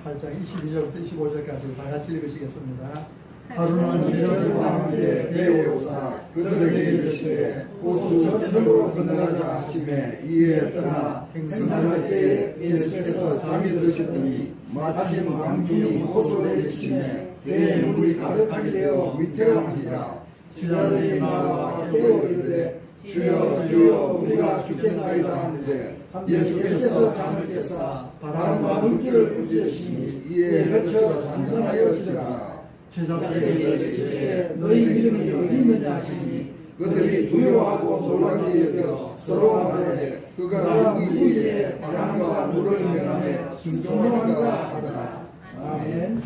8장 22절부터 25절까지 다 같이 읽으시겠습니다. 하루는 제자들과 함께 배에 오사 그들에게 이르시되 호수 저편으로 건너가자 하시매 이에 떠나 행선할 때에 예수께서 잠이 드셨더니 마침 광풍이 호수를 내리시매 배에 물이 가득하게 되어 위태하니라. 제자들이 나와 깨워 이르되 주여 주여 우리가 죽겠나이다 하는데 예수께서 잠을 깨사 바람과 물결을 꾸짖으시니 이에 그쳐 잠잠하여지더라. 제자들에게 이르시되 너희 믿음이 어디 있느냐 하시니 그들이 두려워하고 놀라게 여겨 서로 말하되 그가 누구에게 바람과 물을 명하며 순종하는가 하더라. 아멘.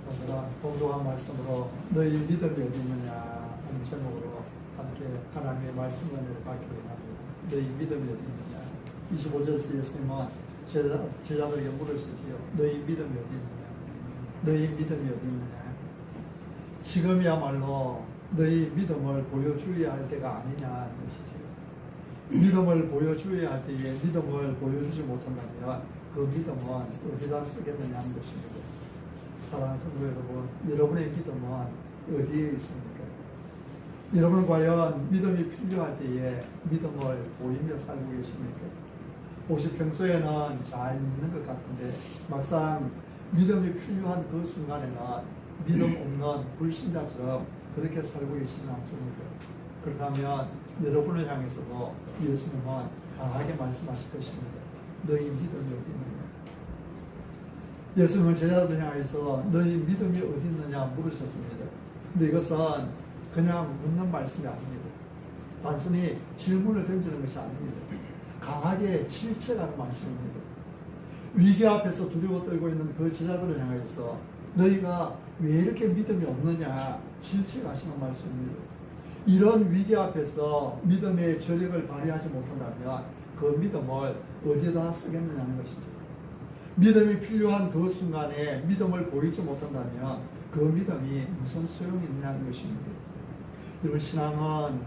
오늘은 공동한 말씀으로 너희 믿음이 어디 있느냐 하는 제목으로 함께 하나님의 말씀 은혜를 받기를 합니다. 너희 믿음이 어디 있느냐. 25절에서 예수님은 제자들에게 물으시지요. 너희 믿음이 어디 있느냐. 너희 믿음이 어디 있느냐. 지금이야말로 너희 믿음을 보여주어야 할 때가 아니냐는 것이지요. 믿음을 보여주어야 할 때에 믿음을 보여주지 못한다면 그 믿음은 어디다 쓰겠느냐 하는 것입니다. 사랑하는 성도 여러분, 여러분의 믿음은 어디에 있습니까? 여러분 과연 믿음이 필요할 때에 믿음을 보이며 살고 계십니까? 혹시 평소에는 잘 믿는 것 같은데 막상 믿음이 필요한 그 순간에는 믿음 없는 불신자처럼 그렇게 살고 계시지 않습니까? 그렇다면 여러분을 향해서도 예수님은 강하게 말씀하실 것입니다. 너희 믿음이 어디 있느냐? 예수님은 제자들을 향해서 너희 믿음이 어디 있느냐 물으셨습니다. 근데 이것은 그냥 묻는 말씀이 아닙니다. 단순히 질문을 던지는 것이 아닙니다. 강하게 질책하는 말씀입니다. 위기 앞에서 두려워 떨고 있는 그 제자들을 향해서 너희가 왜 이렇게 믿음이 없느냐 질책하시는 말씀입니다. 이런 위기 앞에서 믿음의 저력을 발휘하지 못한다면 그 믿음을 어디다 쓰겠느냐는 것이죠. 믿음이 필요한 그 순간에 믿음을 보이지 못한다면 그 믿음이 무슨 소용이 있냐는 것입니다. 여러분, 신앙은,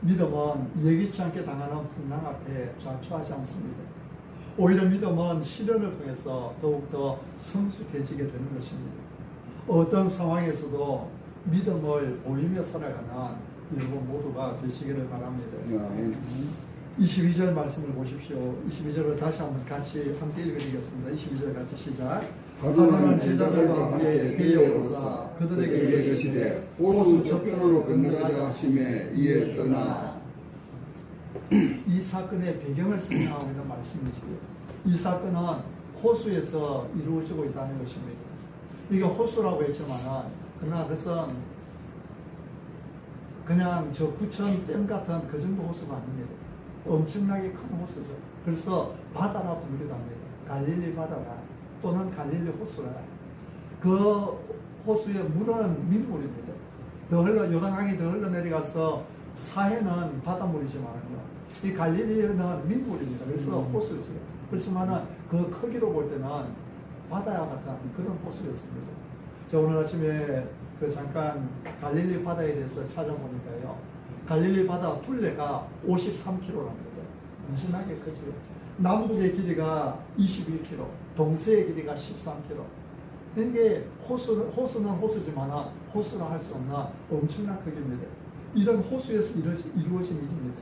믿음은 예기치 않게 당하는 풍랑 앞에 좌초하지 않습니다. 오히려 믿음은 시련을 통해서 더욱더 성숙해지게 되는 것입니다. 어떤 상황에서도 믿음을 보이며 살아가는 여러분 모두가 되시기를 바랍니다. 22절 말씀을 보십시오. 22절을 다시 한번 같이 함께 읽어드리겠습니다. 22절 같이 시작. 하루는 제자들과 함께 배에 오르사 그들에게 이르시되 호수 저편으로 건너가자 하시매 이에 떠나. 이 사건의 배경을 설명하고 있는 말씀이지요. 이 사건은 호수에서 이루어지고 있다는 것입니다. 이게 호수라고 했지만은 그러나 그것은 그냥 저 부천 댐 같은 그 정도 호수가 아닙니다. 엄청나게 큰 호수죠. 그래서 바다라 부르기도 합니다. 갈릴리 바다라 또는 갈릴리 호수라. 그 호수의 물은 민물입니다. 요단강이 더 흘러내려가서 사해는 바닷물이지만요. 이 갈릴리는 민물입니다. 그래서 호수죠. 그렇지만은 그 크기로 볼 때는 바다와 같은 그런 호수였습니다. 저 오늘 아침에 잠깐 갈릴리 바다에 대해서 찾아보니까요. 갈릴리 바다 둘레가 53km랍니다. 엄청나게 크죠. 남북의 길이가 21km, 동서의 길이가 13km. 이게 호수는 호수지만 호수라 할 수 없는 엄청난 크기입니다. 이런 호수에서 이루어진 일입니다.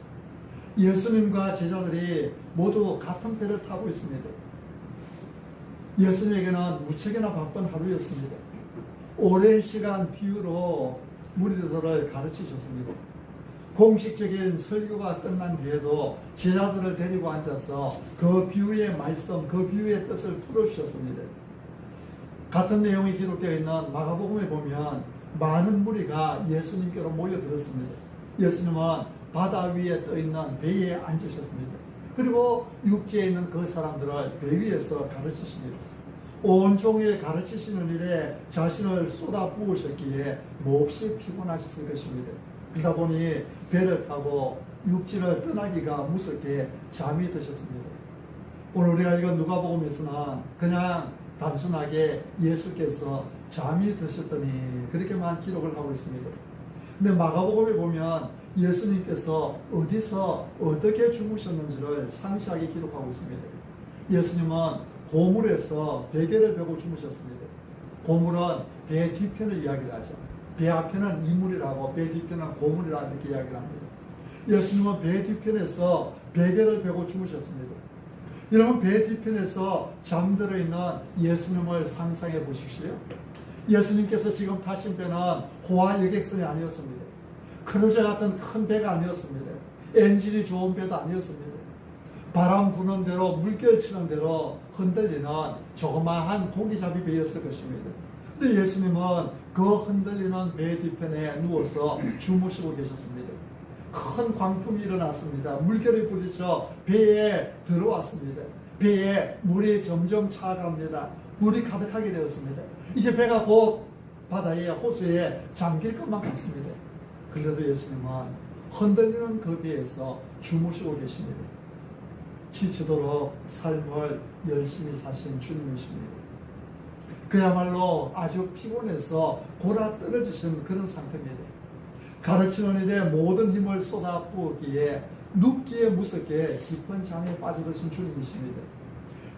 예수님과 제자들이 모두 같은 배를 타고 있습니다. 예수님에게는 무척이나 바쁜 하루였습니다. 오랜 시간 비유로 무리들을 가르치셨습니다. 공식적인 설교가 끝난 뒤에도 제자들을 데리고 앉아서 그 비유의 말씀, 그 비유의 뜻을 풀어주셨습니다. 같은 내용이 기록되어 있는 마가복음에 보면 많은 무리가 예수님께로 모여들었습니다. 예수님은 바다 위에 떠있는 배에 앉으셨습니다. 그리고 육지에 있는 그 사람들을 배 위에서 가르치십니다. 온종일 가르치시는 일에 자신을 쏟아 부으셨기에 몹시 피곤하셨을 것입니다. 그러다 보니 배를 타고 육지를 떠나기가 무섭게 잠이 드셨습니다. 오늘 우리가 읽은 누가복음에서는 그냥 단순하게 예수께서 잠이 드셨더니 그렇게만 기록을 하고 있습니다. 근데 마가복음에 보면 예수님께서 어디서 어떻게 주무셨는지를 상세하게 기록하고 있습니다. 예수님은 고물에서 베개를 베고 주무셨습니다. 고물은 배 뒤편을 이야기를 하죠. 배 앞에는 이물이라고 배 뒤편은 고물이라고 이렇게 이야기를 합니다. 예수님은 배 뒤편에서 베개를 베고 주무셨습니다. 여러분, 배 뒤편에서 잠들어 있는 예수님을 상상해 보십시오. 예수님께서 지금 타신 배는 호화 여객선이 아니었습니다. 크루저 같은 큰 배가 아니었습니다. 엔진이 좋은 배도 아니었습니다. 바람 부는 대로 물결 치는 대로 흔들리는 조그마한 고기잡이 배였을 것입니다. 근데 예수님은 그 흔들리는 배 뒤편에 누워서 주무시고 계셨습니다. 큰 광풍이 일어났습니다. 물결이 부딪혀 배에 들어왔습니다. 배에 물이 점점 차갑니다. 물이 가득하게 되었습니다. 이제 배가 곧 바다에 호수에 잠길 것만 같습니다. 그래도 예수님은 흔들리는 그 배에서 주무시고 계십니다. 지치도록 삶을 열심히 사신 주님이십니다. 그야말로 아주 피곤해서 골아 떨어지신 그런 상태입니다. 가르치는 일에 모든 힘을 쏟아부었기에 눕기에 무섭게 깊은 잠에 빠져드신 주님이십니다.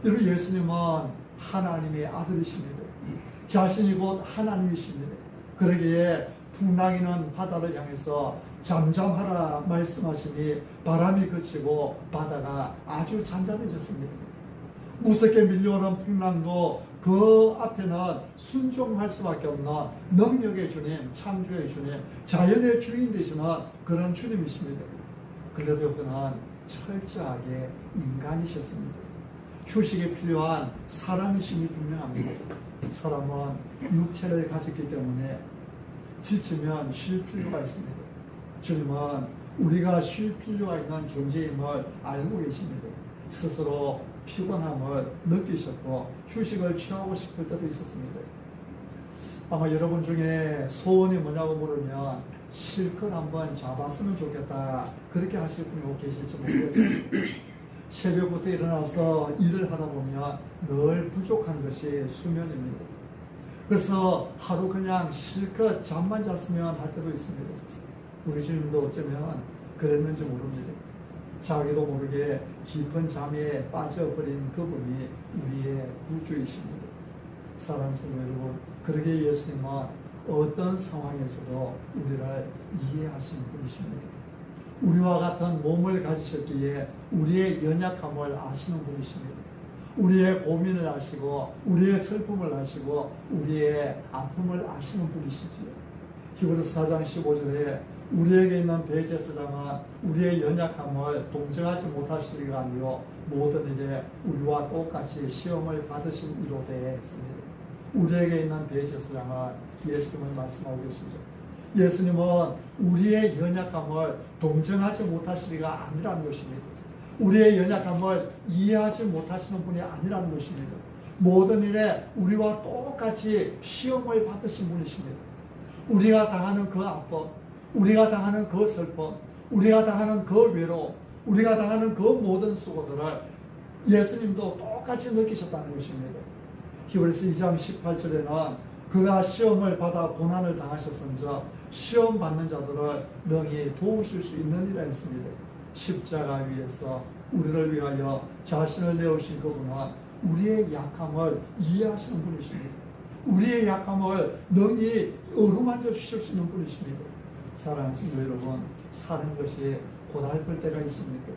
여러분, 예수님은 하나님의 아들이십니다. 자신이 곧 하나님이십니다. 그러기에 풍랑이는 바다를 향해서 잠잠하라 말씀하시니 바람이 그치고 바다가 아주 잔잔해졌습니다. 무섭게 밀려오는 풍랑도 그 앞에는 순종할 수밖에 없는 능력의 주님, 창조의 주님, 자연의 주인 되시는 그런 주님이십니다. 그래도 그는 철저하게 인간이셨습니다. 휴식이 필요한 사람이심이 분명합니다. 사람은 육체를 가졌기 때문에 지치면 쉴 필요가 있습니다. 주님은 우리가 쉴 필요가 있는 존재임을 알고 계십니다. 스스로 피곤함을 느끼셨고 휴식을 취하고 싶을 때도 있었습니다. 아마 여러분 중에 소원이 뭐냐고 물으면 실컷 한번 잡았으면 좋겠다 그렇게 하실 분이 계실지 모르겠습니다. 새벽부터 일어나서 일을 하다 보면 늘 부족한 것이 수면입니다. 그래서 하루 그냥 실컷 잠만 잤으면 할 때도 있습니다. 우리 주님도 어쩌면 그랬는지 모릅니다. 자기도 모르게 깊은 잠에 빠져버린 그분이 우리의 구주이십니다. 사랑하는 성도 여러분, 그러게 예수님은 어떤 상황에서도 우리를 이해하시는 분이십니다. 우리와 같은 몸을 가지셨기에 우리의 연약함을 아시는 분이십니다. 우리의 고민을 아시고 우리의 슬픔을 아시고 우리의 아픔을 아시는 분이시지요. 히브리서 4장 15절에 우리에게 있는 대제사장은 우리의 연약함을 동정하지 못하시리가 아니요 모든 일에 우리와 똑같이 시험을 받으신 이로되 했습니다. 우리에게 있는 대제사장은 예수님을 말씀하고 계시죠. 예수님은 우리의 연약함을 동정하지 못하시리가 아니라는 것입니다. 우리의 연약함을 이해하지 못하시는 분이 아니라는 것입니다. 모든 일에 우리와 똑같이 시험을 받으신 분이십니다. 우리가 당하는 그 아픔, 우리가 당하는 그 슬픔, 우리가 당하는 그 외로움, 우리가 당하는 그 모든 수고들을 예수님도 똑같이 느끼셨다는 것입니다. 히브리서 2장 18절에는 그가 시험을 받아 고난을 당하셨은즉 시험 받는 자들을 능히 도우실 수 있느니라 했습니다. 십자가 위에서 우리를 위하여 자신을 내어주신 그분은 우리의 약함을 이해하시는 분이십니다. 우리의 약함을 능히 어루만져 주실 수 있는 분이십니다. 사랑하는 성도 여러분, 사는 것이 고달플 때가 있습니까?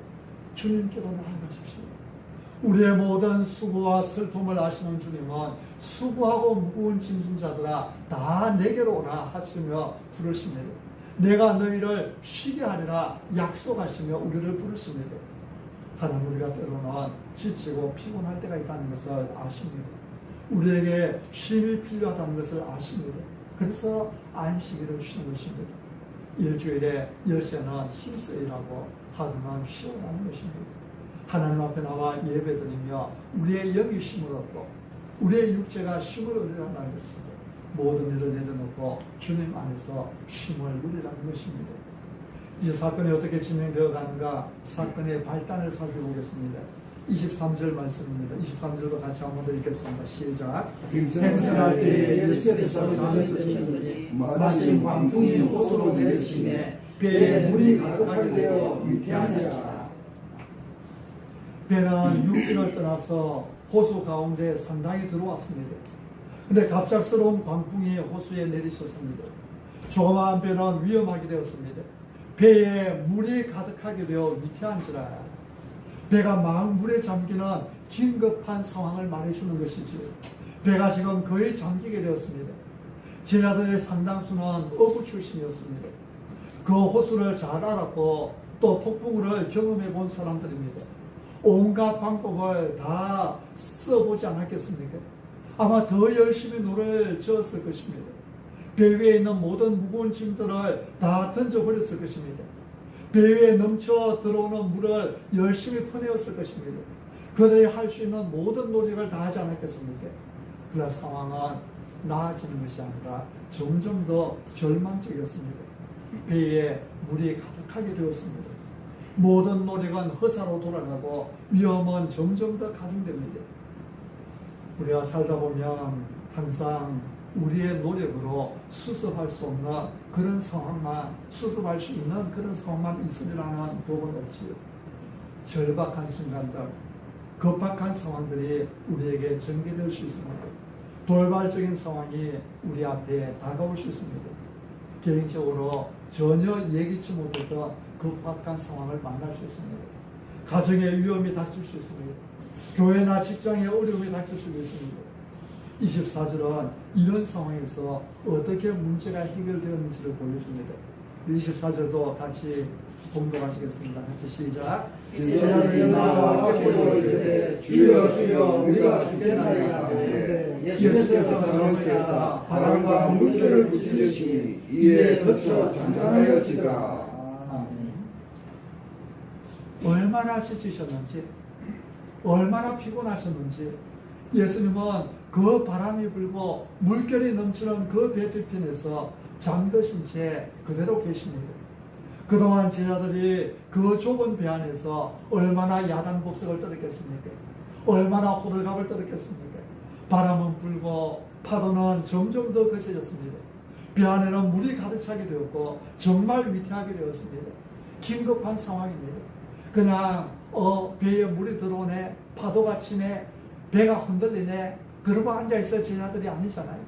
주님께로 나아가십시오. 우리의 모든 수고와 슬픔을 아시는 주님은 수고하고 무거운 짐진 자들아 다 내게로 오라 하시며 부르십니다. 내가 너희를 쉬게 하리라 약속하시며 우리를 부르십니다. 하나님, 우리가 때로는 지치고 피곤할 때가 있다는 것을 아십니다. 우리에게 쉼이 필요하다는 것을 아십니다. 그래서 안식일을 주시는 것입니다. 일주일에 10시에는 힘써 일하고 하루는 쉬어가는 것입니다. 하나님 앞에 나와 예배드리며 우리의 영이 쉼을 얻고 우리의 육체가 쉼을 얻으라는 것입니다. 모든 일을 내려놓고 주님 안에서 쉼을 누리라는 것입니다. 이 사건이 어떻게 진행되어 가는가 사건의 발단을 살펴보겠습니다. 23절 말씀입니다. 23절도 같이 한번 더 읽겠습니다. 시작. 행선할 때에 예수께서 잠이 드시더니 마침 광풍이 호수로 내리시매 배에 물이 가득하게 되어 위태하니라. 배는 육지를 떠나서 호수 가운데 상당히 들어왔습니다. 근데 갑작스러운 광풍이 호수에 내리셨습니다. 조그마한 배는 위험하게 되었습니다. 배에 물이 가득하게 되어 위태한지라 배가 막 물에 잠기는 긴급한 상황을 말해주는 것이지요. 배가 지금 거의 잠기게 되었습니다. 제자들의 상당수는 어부 출신이었습니다. 그 호수를 잘 알았고 또 폭풍우를 경험해 본 사람들입니다. 온갖 방법을 다 써보지 않았겠습니까? 아마 더 열심히 노를 저었을 것입니다. 배 위에 있는 모든 무거운 짐들을 다 던져버렸을 것입니다. 배 위에 넘쳐 들어오는 물을 열심히 퍼내었을 것입니다. 그들이 할 수 있는 모든 노력을 다 하지 않았겠습니까? 그러나 상황은 나아지는 것이 아니라 점점 더 절망적이었습니다. 배에 물이 가득하게 되었습니다. 모든 노력은 허사로 돌아가고 위험은 점점 더 가중됩니다. 우리가 살다 보면 항상 우리의 노력으로 수습할 수 없는 그런 상황만, 수습할 수 있는 그런 상황만 있으리라는 법은 없지요. 절박한 순간들, 급박한 상황들이 우리에게 전개될 수 있습니다. 돌발적인 상황이 우리 앞에 다가올 수 있습니다. 개인적으로 전혀 예기치 못했던 급박한 상황을 만날 수 있습니다. 가정의 위험이 닥칠 수 있습니다. 교회나 직장의 어려움이 닥칠 수 있습니다. 24절은 이런 상황에서 어떻게 문제가 해결되었는지를 보여줍니다. 24절도 같이 봉독하시겠습니다. 같이 시작. 제자들이 나와 함께 이르되 주여 주여 우리가 죽겠나이다 하되 예수께서 잠언께서 바람과 물결을 부티듯이 이에 그쳐 잔잔하여지더라. 얼마나 지치셨는지, 얼마나 피곤하셨는지 예수님은 그 바람이 불고 물결이 넘치는 그 배 뒤편에서 잠드신 채 그대로 계십니다. 그동안 제자들이 그 좁은 배 안에서 얼마나 야단법석을 떨었겠습니까? 얼마나 호들갑을 떨었겠습니까? 바람은 불고 파도는 점점 더 거세졌습니다. 배 안에는 물이 가득 차게 되었고 정말 위태하게 되었습니다. 긴급한 상황입니다. 그냥 배에 물이 들어오네, 파도가 치네, 배가 흔들리네, 그러고 앉아있을 제자들이 아니잖아요.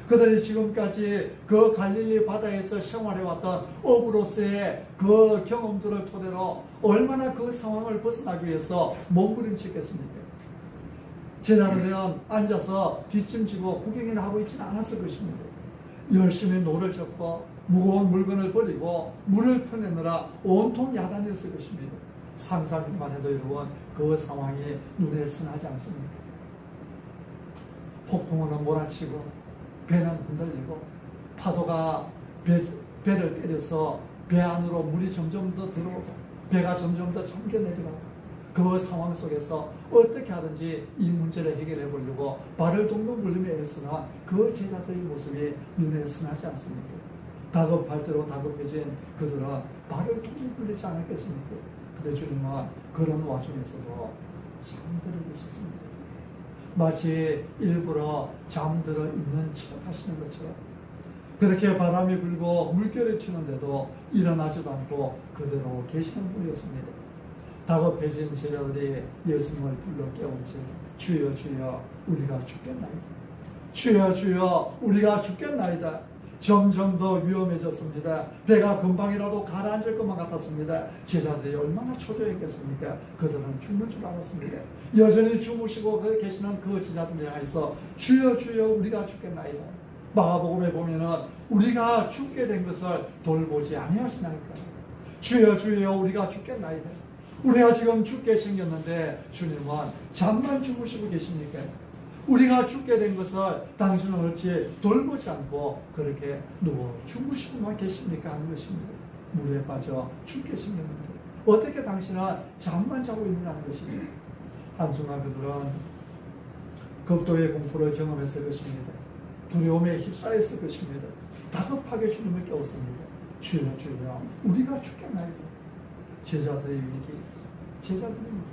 그들이 지금까지 그 갈릴리 바다에서 생활해왔던 어부로서의 그 경험들을 토대로 얼마나 그 상황을 벗어나기 위해서 몸부림쳤겠습니까? 제자들은 앉아서 뒷짐지고 구경이나 하고 있지는 않았을 것입니다. 열심히 노를 젓고 무거운 물건을 버리고 물을 퍼내느라 온통 야단이었을 것입니다. 상상만 해도 여러분 그 상황이 눈에 선하지 않습니까? 폭풍우는 몰아치고 배는 흔들리고 파도가 배를 때려서 배 안으로 물이 점점 더 들어오고 배가 점점 더 잠겨내려가고 그 상황 속에서 어떻게 하든지 이 문제를 해결해 보려고 발을 동동 굴리며 애쓰나 그 제자들의 모습이 눈에 선하지 않습니까? 다급할 대로 다급해진 그들은 발을 동동 굴리지 않았겠습니까? 근데 주님은 그런 와중에서도 잠들어 계셨습니다. 마치 일부러 잠들어 있는 척 하시는 것처럼 그렇게 바람이 불고 물결이 튀는데도 일어나지도 않고 그대로 계시는 분이었습니다. 다급해진 제자들이 예수님을 불러 깨운 채 주여 주여 우리가 죽겠나이다. 주여 주여 우리가 죽겠나이다. 점점 더 위험해졌습니다. 배가 금방이라도 가라앉을 것만 같았습니다. 제자들이 얼마나 초조했겠습니까? 그들은 죽는 줄 알았습니다. 여전히 주무시고 계시는 그 제자들에 대해서 주여 주여 우리가 죽겠나이다. 마가복음에 보면은 우리가 죽게 된 것을 돌보지 아니하시나이까. 주여 주여 우리가 죽겠나이다. 우리가 지금 죽게 생겼는데 주님은 잠만 주무시고 계십니까? 우리가 죽게 된 것을 당신은 어찌 돌보지 않고 그렇게 누워 주무시고만 계십니까? 하는 것입니다. 물에 빠져 죽게 생겼는데 어떻게 당신은 잠만 자고 있느냐는 것입니다. 한순간 그들은 극도의 공포를 경험했을 것입니다. 두려움에 휩싸였을 것입니다. 다급하게 주님을 깨웠습니다. 주여 주여 우리가 죽겠나이다. 제자들의 위기,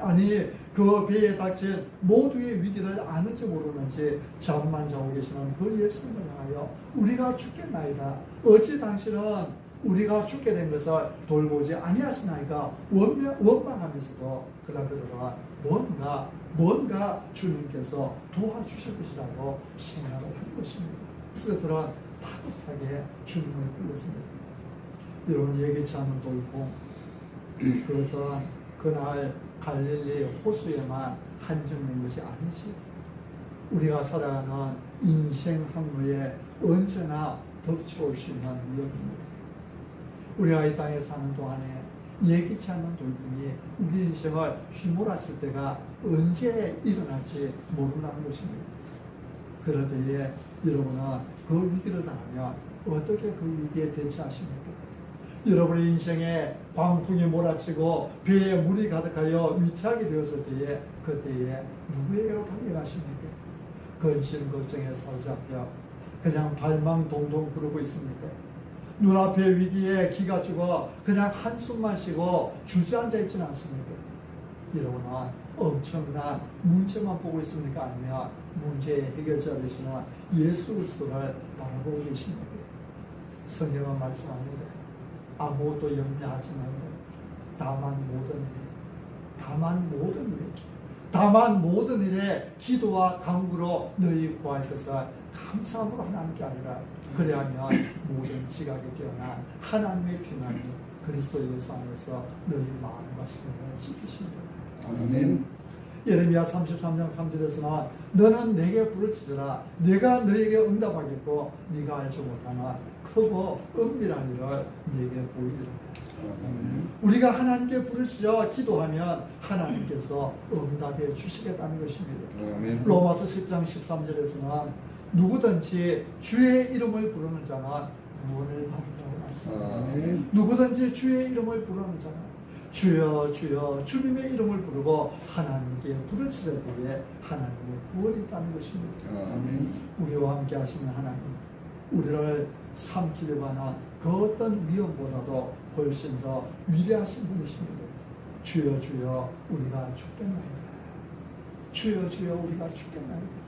아니 그 배에 닥친 모두의 위기를 아는지 모르는지 잠만 자고 계시는 그 예수님을 향하여 우리가 죽겠나이다. 어찌 당신은 우리가 죽게 된 것을 돌보지 아니하시나이까 원망하면서도 그러나 그들은 뭔가 뭔가 주님께서 도와주실 것이라고 생각을 한 것입니다. 그래서 그들은 다급하게 주님을 불렀습니다. 여러분 예기치 않은 돌봄, 그것은 그날 갈릴리 호수에만 한정된 것이 아니지. 우리가 살아가는 인생 항로에 언제나 덮쳐올 수 있는 위험입니다. 우리가 이 땅에 사는 동안에 예기치 않은 돌봄이 우리 인생을 휘몰아칠 때가 언제 일어날지 모른다는 것입니다. 그럴 때에 여러분은 그 위기를 당하면 어떻게 그 위기에 대처하십니까? 여러분의 인생에 광풍이 몰아치고 배에 물이 가득하여 위태하게 되었을 때에 그때에 누구에게로 달려가십니까? 근심 걱정에 사로잡혀 그냥 발망 동동 구르고 있습니까? 눈앞의 위기에 기가 죽어 그냥 한숨만 쉬고 주저앉아 있지는 않습니까? 여러분은 엄청난 문제만 보고 있습니까? 아니면 문제의 해결자 되시는 예수 그리스도를 바라보고 계십니까? 성경은 말씀합니다. 아무것도 염려하지 말고 다만 모든 일에 기도와 간구로 너희 구할 것을 감사함으로 하나님께 아니라 그래야면 모든 지각에 깨어난 하나님의 평안이 그리스도 예수 안에서 너희 마음과 심령을 지키시리라. 아멘. 예레미야 33장 3절에서는 너는 내게 부르짖으라 내가 너에게 응답하겠고 네가 알지 못하나 크고 은밀한 일을 네게 보이리라. 우리가 하나님께 부르짖어 기도하면 하나님께서 응답해 주시겠다는 것입니다. 아멘. 로마서 10장 13절에서는 누구든지 주의 이름을 부르는 자는 구원을 받으라고 말씀합니다. 누구든지 주의 이름을 부르는 자는 주여 주여 주님의 이름을 부르고 하나님께 부르짖을 때에 하나님의 구원이 있다는 것입니다. 아멘. 우리와 함께 하시는 하나님, 우리를 삼키려고 하는 그 어떤 위험보다도 훨씬 더 위대하신 분이십니다. 주여 주여 우리가 죽겠나이다. 주여 주여 우리가 죽겠나이다.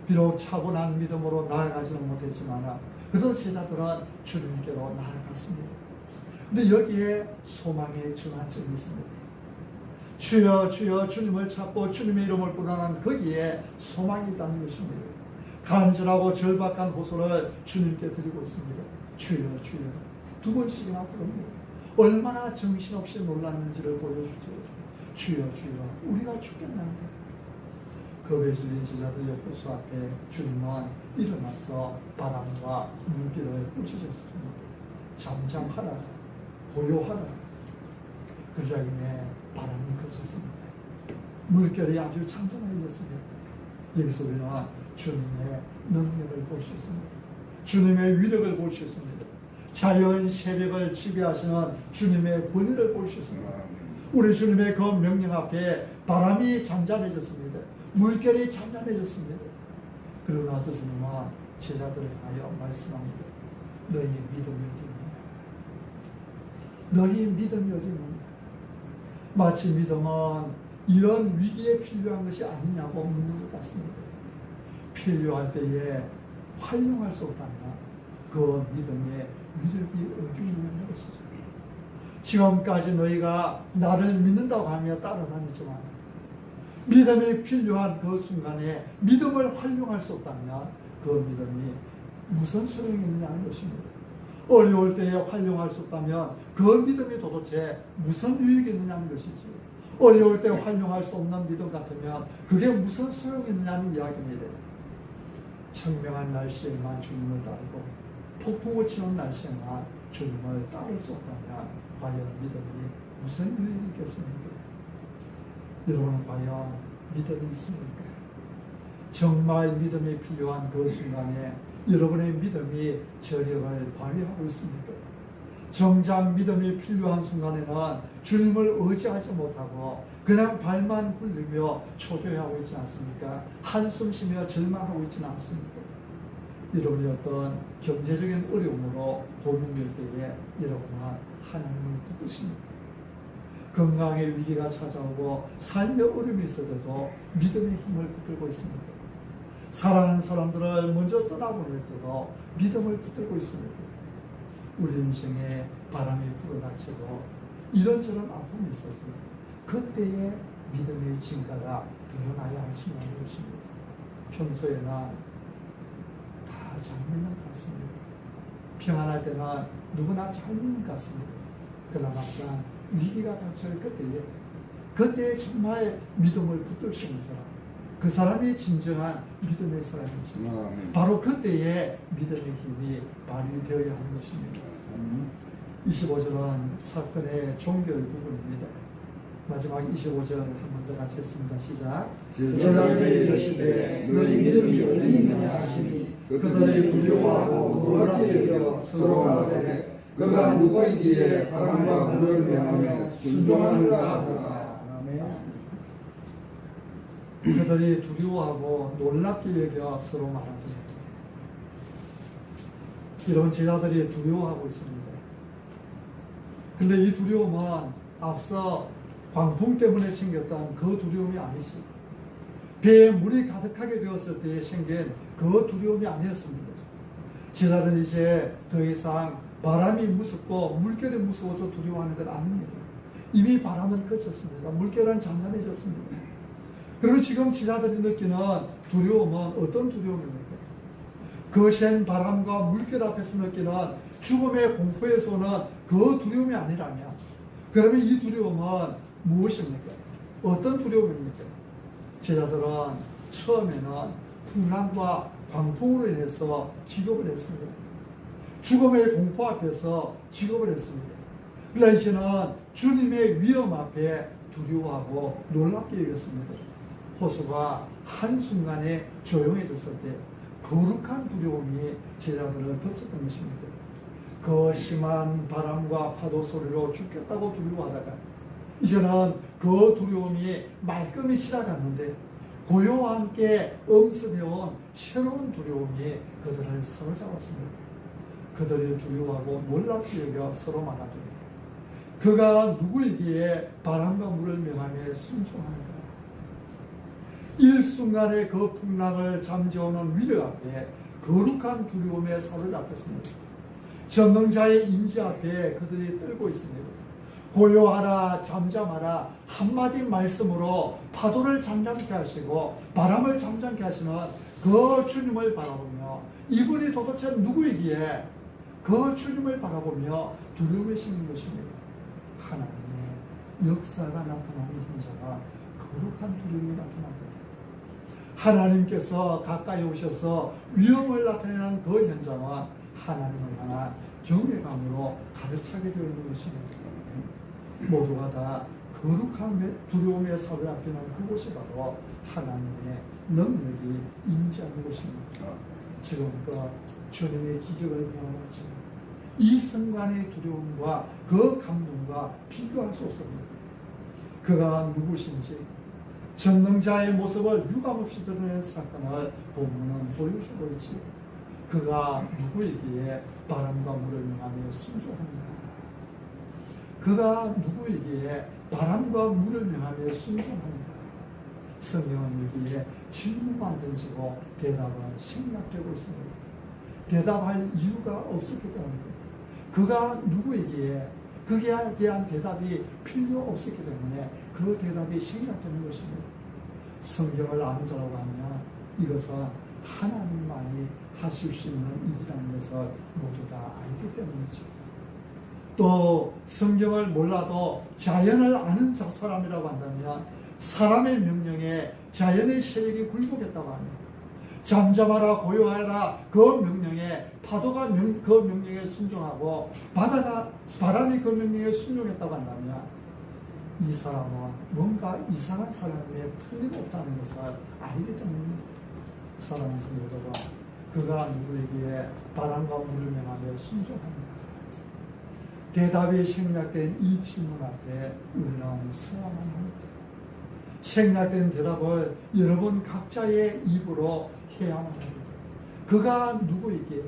비록 차분한 믿음으로 나아가지는 못했지만 그래도 제자들은 주님께로 나아갔습니다. 근데 여기에 소망의 전환점이 있습니다. 주여 주여 주님을 찾고 주님의 이름을 부르는 거기에 소망이 있다는 것입니다. 간절하고 절박한 호소를 주님께 드리고 있습니다. 주여 주여 두 번씩이나 부릅니다. 얼마나 정신없이 놀랐는지를 보여주죠. 주여 주여 우리가 죽겠나이다. 겁에 질린 제자들의 호소 앞에 주님은 일어나서 바람과 물기를 꾸짖으셨습니다. 잠잠하라 고요하라. 그자임에 바람이 그쳤습니다. 물결이 아주 잔잔해졌습니다. 여기서 우리는 주님의 능력을 볼 수 있습니다. 주님의 위력을 볼 수 있습니다. 자연 세력을 지배하시는 주님의 권위를 볼 수 있습니다. 우리 주님의 그 명령 앞에 바람이 잔잔해졌습니다. 물결이 잔잔해졌습니다. 그러고 나서 주님은 제자들을 하여 말씀합니다. 너희 믿음이 어디 있느냐? 너희 믿음이 어디 있느냐? 마치 믿음은 이런 위기에 필요한 것이 아니냐고 묻는 것 같습니다. 필요할 때에 활용할 수 없다면 그 믿음의 위력이 어디 있느냐는 것이죠. 지금까지 너희가 나를 믿는다고 하며 따라다니지만 믿음이 필요한 그 순간에 믿음을 활용할 수 없다면 그 믿음이 무슨 소용이 있느냐는 것입니다. 어려울 때에 활용할 수 없다면 그 믿음이 도대체 무슨 유익이 있느냐는 것이지. 어려울 때 활용할 수 없는 믿음 같으면 그게 무슨 소용이 있느냐는 이야기입니다. 청명한 날씨에만 주님을 따르고 폭풍을 치는 날씨에만 주님을 따를 수 없다면 과연 믿음이 무슨 유익이 있겠습니까? 여러분은 과연 믿음이 있습니까? 정말 믿음이 필요한 그 순간에 여러분의 믿음이 저력을 발휘하고 있습니까? 정작 믿음이 필요한 순간에는 주님을 의지하지 못하고 그냥 발만 굴리며 초조해하고 있지 않습니까? 한숨 쉬며 절망하고 있지는 않습니까? 여러분이 어떤 경제적인 어려움으로 고민될 때에 여러분은 하나님을 붙드십니까? 건강의 위기가 찾아오고 삶의 어려움이 있어도 믿음의 힘을 붙들고 있습니다. 사랑하는 사람들을 먼저 떠나보낼 때도 믿음을 붙들고 있습니다. 우리 인생에 바람이 불어닥쳐도 이런저런 아픔이 있어도 그때에 믿음의 증가가 드러나야 할 수만 있는 것입니다. 평소에는 다 잘 믿는 것 같습니다. 평안할 때는 누구나 잘 믿는 것 같습니다. 그러나 막상 위기가 닥칠 그때에 정말 믿음을 붙들시는 사람, 그 사람이 진정한 믿음의 사람이지. 바로 그때에 믿음의 힘이 발휘되어야 하는 것입니다. 25절은 사건의 종결 부분입니다. 마지막 25절 한 번 더 같이 했습니다. 시작. 제자들에게 이르시되 너희 믿음이 어디 있느냐 하시니 그들이 두려워하고 놀랍게 여겨 서로 말하되 그가 누구이기에 바람과 물을 명하며 순종하는가 하더라. 그들이 두려워하고 놀랍게 여겨 서로 말하되, 이런 제자들이 두려워하고 있습니다. 근데 이 두려움은 앞서 광풍 때문에 생겼던 그 두려움이 아니지. 배에 물이 가득하게 되었을 때 생긴 그 두려움이 아니었습니다. 제자들은 이제 더 이상 바람이 무섭고 물결이 무서워서 두려워하는 건 아닙니다. 이미 바람은 그쳤습니다. 물결은 잠잠해졌습니다. 그러면 지금 제자들이 느끼는 두려움은 어떤 두려움입니까? 거센 바람과 물결 앞에서 느끼는 죽음의 공포에서는 그 두려움이 아니라면, 그러면 이 두려움은 무엇입니까? 어떤 두려움입니까? 제자들은 처음에는 풍랑과 광풍으로 인해서 기겁을 했습니다. 죽음의 공포 앞에서 기겁을 했습니다. 그러나 이제는 주님의 위험 앞에 두려워하고 놀랍게 여겼습니다. 호수가 한순간에 조용해졌을 때 거룩한 두려움이 제자들을 덮쳤던 것입니다. 그 심한 바람과 파도 소리로 죽겠다고 두려워하다가 이제는 그 두려움이 말끔히 시작했는데 고요와 함께 엄습해온 새로운 두려움이 그들을 사로잡았습니다. 그들이 두려워하고 놀랍게 여겨 서로 말하되 그가 누구이기에 바람과 물을 명하며 순종하는가. 일순간에 그 풍랑을 잠재우는 위력 앞에 거룩한 두려움에 사로잡혔습니다. 전능자의 임재 앞에 그들이 떨고 있습니다. 고요하라 잠잠하라 한마디 말씀으로 파도를 잠잠케 하시고 바람을 잠잠케 하시는 그 주님을 바라보며 이분이 도대체 누구이기에 그 주님을 바라보며 두려움이 생긴 것입니다. 하나님의 역사가 나타나는 현장과 거룩한 두려움이 나타납니다. 하나님께서 가까이 오셔서 위험을 나타내는 그 현장은 하나님을 향한 경외감으로 가득 차게 되어 있는 것입니다. 모두가 다 거룩한 두려움에 사로잡히는 그곳이 바로 하나님의 능력이 임재하는 곳입니다. 지금껏 주님의 기적을 경험했지만 이 순간의 두려움과 그 감동과 비교할 수 없습니다. 그가 누구신지 전능자의 모습을 유감없이 드러낸 사건을 본문은 보여주고 있지요. 그가 누구이기에 바람과 물을 명하며 순종한다. 그가 누구이기에 바람과 물을 명하며 순종한다. 성경은 여기에 질문만 던지고 대답은 생략되고 있습니다. 대답할 이유가 없었기 때문입니다. 그가 누구이기에 그에 대한 대답이 필요 없었기 때문에 그 대답이 생략되는 것입니다. 성경을 아는 자라고 하면 이것은 하나님만이 하실 수 있는 일이라는 것을 모두 다 알기 때문이죠. 또 성경을 몰라도 자연을 아는 사람이라고 한다면 사람의 명령에 자연의 세력이 굴복했다고 합니다. 잠잠하라 고요하라 그 명령에 파도가 그 명령에 순종하고 바람이 그 명령에 순종했다고 한다면 이 사람은 뭔가 이상한 사람에 틀림없다는 것을 알기 때문입니다. 사랑하는 성도 여러분, 그가 누구에게 바람과 물을 명하며 순종합니다. 대답이 생략된 이 질문 앞에 우리는 서야만 합니다. 생략된 대답을 여러분 각자의 입으로 해야만 합니다. 그가 누구이기에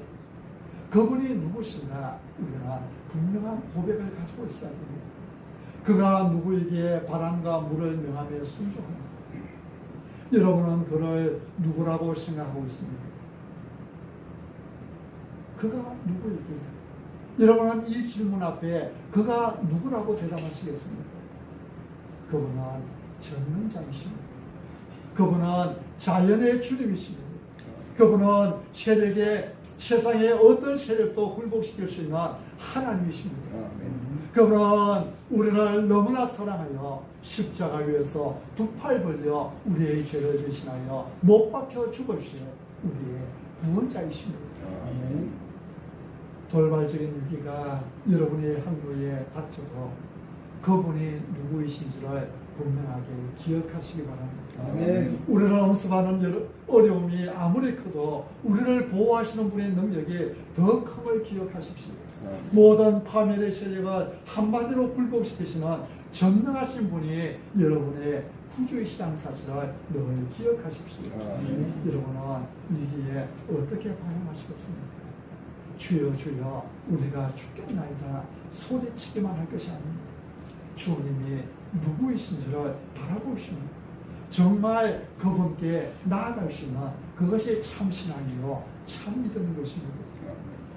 그분이 누구신가 우리는 분명한 고백을 가지고 있어야 됩니다. 그가 누구이기에 바람과 물을 명하며 순종합니다. 여러분은 그를 누구라고 생각하고 있습니까? 그가 누구이기에 여러분은 이 질문 앞에 그가 누구라고 대답하시겠습니까? 그분은 전능자이십니다. 그분은 자연의 주님이십니다. 그분은 세상의 어떤 세력도 굴복시킬 수 있는 하나님이십니다. 그분은 우리를 너무나 사랑하여 십자가 위에서 두 팔 벌려 우리의 죄를 대신하여 못 박혀 죽으시어 우리의 구원자이십니다. 돌발적인 위기가 여러분의 항구에 닥쳐도 그분이 누구이신지를 분명하게 기억하시기 바랍니다. 우리를 엄습하는 어려움이 아무리 커도 우리를 보호하시는 분의 능력이 더 큼을 기억하십시오. 모든 파멸의 세력을 한마디로 굴복시키시는 전능하신 분이 여러분의 구주이시다는 사실을 늘 기억하십시오. 여러분은 위기에 어떻게 반응하시겠습니까? 주여 주여 우리가 죽겠나이다 소리치기만 할 것이 아닙니다. 주님이 누구이신지를 바라보시면 정말 그분께 나아갈 수 있는 그것이 참 신앙이요 참 믿음인 것입니다.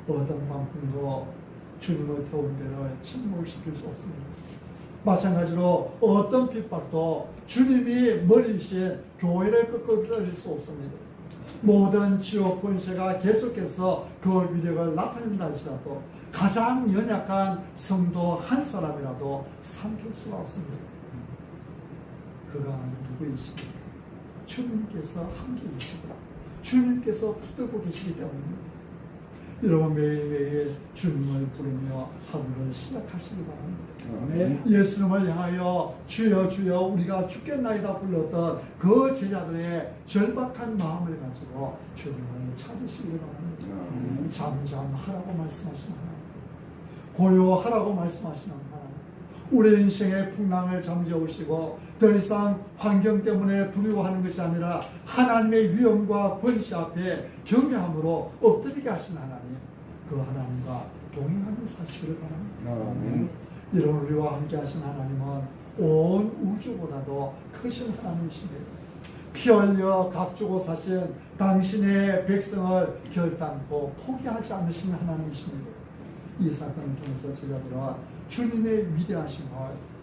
어떤 방풍도 주님을 태운 배를 침몰시킬 수 없습니다. 마찬가지로 어떤 핍박도 주님이 머리이신 교회를 끄끄러질 수 없습니다. 모든 지옥 권세가 계속해서 그 위력을 나타낸다 할지라도 가장 연약한 성도 한 사람이라도 삼킬 수가 없습니다. 그가 누구이십니까? 주님께서 함께 계시고 주님께서 붙들고 계시기 때문입니다. 여러분 매일매일 주님을 부르며 하루를 시작하시기 바랍니다. 예수님을 향하여 주여 주여 우리가 죽겠나이다 불렀던 그 제자들의 절박한 마음을 가지고 주님을 찾으시기 바랍니다. 잠잠하라고 말씀하시는 하나님, 고요하라고 말씀하시는 하나님, 우리 인생의 풍랑을 잠재우시고 더 이상 환경 때문에 두려워하는 것이 아니라 하나님의 위엄과 권세 앞에 경외함으로 엎드리게 하신 하나님, 그 하나님과 동행하며 사시기를 바랍니다. 이런 우리와 함께 하신 하나님은 온 우주보다도 크신 하나님이십니다. 피 흘려 값주고 사신 당신의 백성을 결단코 포기하지 않으시는 하나님이십니다. 이 사건을 통해서 제자들은 주님의 위대하심을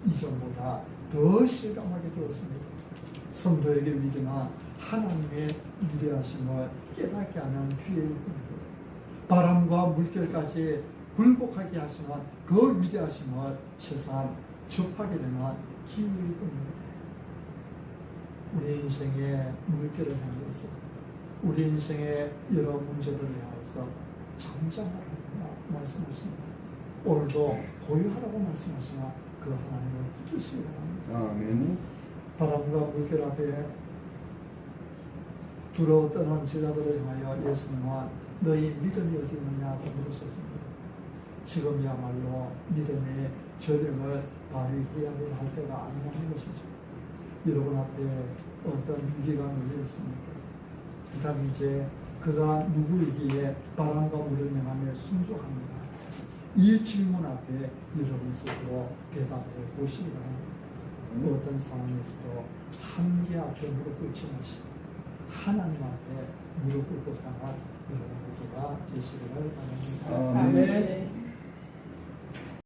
이전보다 더 실감하게 되었습니다. 성도에게 위기는 하나님의 위대하심을 깨닫게 하는 기회일 뿐입니다. 바람과 물결까지 굴복하게 하시는 그 위대하심을 세상 접하게 되는 기회일 뿐입니다. 우리 인생의 물결을 향해서 우리 인생의 여러 문제를 향해서 잠잠하라고 말씀하십니다. 오늘도 고요하라고 말씀하시나 그 하나님을 붙드시기 바랍니다. 바람과 물결 앞에 두려워 떠난 제자들을 향하여 예수님은 너희 믿음이 어디 있느냐고 물으셨습니다. 지금이야말로 믿음의 저력을 발휘해야 할 때가 아니라는 것이죠. 여러분 앞에 어떤 위기가 놓여 있습니까? 그 다음 이제 그가 누구이기에 바람과 물을 명하며 순종합니다. 이 질문 앞에 여러분 스스로 대답해 보시기 바랍니다. 어떤 상황에서도 한계 앞에 무릎 꿇지 마시고 하나님 앞에 무릎 꿇고 사는 여러분 모두가 되시기를 바랍니다. 아멘.